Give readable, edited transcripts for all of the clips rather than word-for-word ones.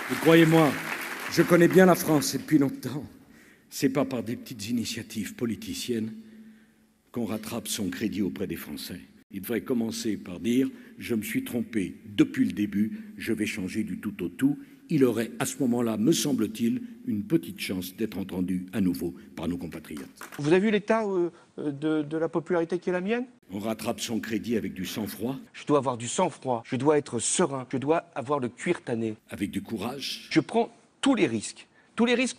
Et croyez-moi, je connais bien la France et depuis longtemps. C'est pas par des petites initiatives politiciennes qu'on rattrape son crédit auprès des Français. Il devrait commencer par dire « je me suis trompé depuis le début, je vais changer du tout au tout ». Il aurait à ce moment-là, me semble-t-il, une petite chance d'être entendu à nouveau par nos compatriotes. Vous avez vu l'état de la popularité qui est la mienne? On rattrape son crédit avec du sang-froid. Je dois avoir du sang-froid, je dois être serein, je dois avoir le cuir tanné. Avec du courage. Je prends tous les risques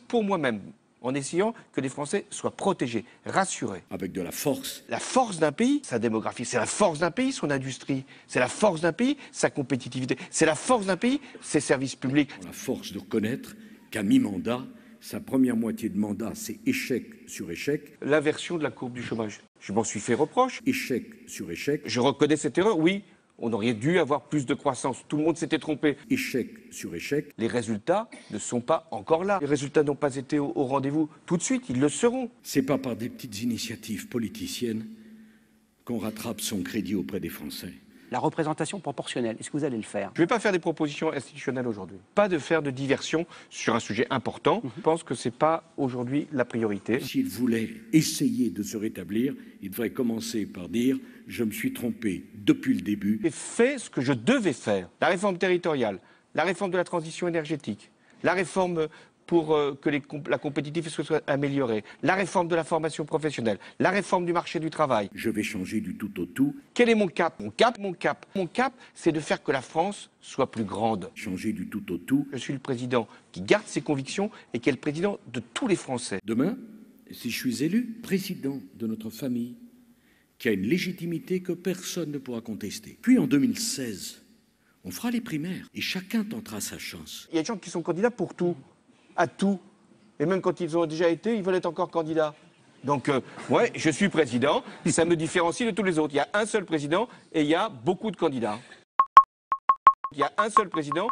pour moi-même, en essayant que les Français soient protégés, rassurés. Avec de la force. La force d'un pays, sa démographie, c'est la force d'un pays, son industrie, c'est la force d'un pays, sa compétitivité, c'est la force d'un pays, ses services publics. La force de reconnaître qu'à mi-mandat, sa première moitié de mandat, c'est échec sur échec. L'inversion de la courbe du chômage. Je m'en suis fait reproche. Échec sur échec. Je reconnais cette erreur, oui. On aurait dû avoir plus de croissance. Tout le monde s'était trompé. Échec sur échec. Les résultats ne sont pas encore là. Les résultats n'ont pas été au rendez-vous. Tout de suite, ils le seront. C'est pas par des petites initiatives politiciennes qu'on rattrape son crédit auprès des Français. La représentation proportionnelle, est-ce que vous allez le faire? Je ne vais pas faire des propositions institutionnelles aujourd'hui. Pas de faire de diversion sur un sujet important. Je pense que ce n'est pas aujourd'hui la priorité. S'il voulait essayer de se rétablir, il devrait commencer par dire « je me suis trompé depuis le début ». J'ai fait ce que je devais faire. La réforme territoriale, la réforme de la transition énergétique, la réforme pour que la compétitivité soit améliorée, la réforme de la formation professionnelle, la réforme du marché du travail. Je vais changer du tout au tout. Quel est mon cap? Mon cap, c'est de faire que la France soit plus grande. Changer du tout au tout. Je suis le président qui garde ses convictions et qui est le président de tous les Français. Demain, si je suis élu président de notre famille, qui a une légitimité que personne ne pourra contester. Puis en 2016, on fera les primaires et chacun tentera sa chance. Il y a des gens qui sont candidats pour tout. À tout. Et même quand ils ont déjà été, ils veulent être encore candidats. Donc, ouais, je suis président, ça me différencie de tous les autres. Il y a un seul président et il y a beaucoup de candidats. Il y a un seul président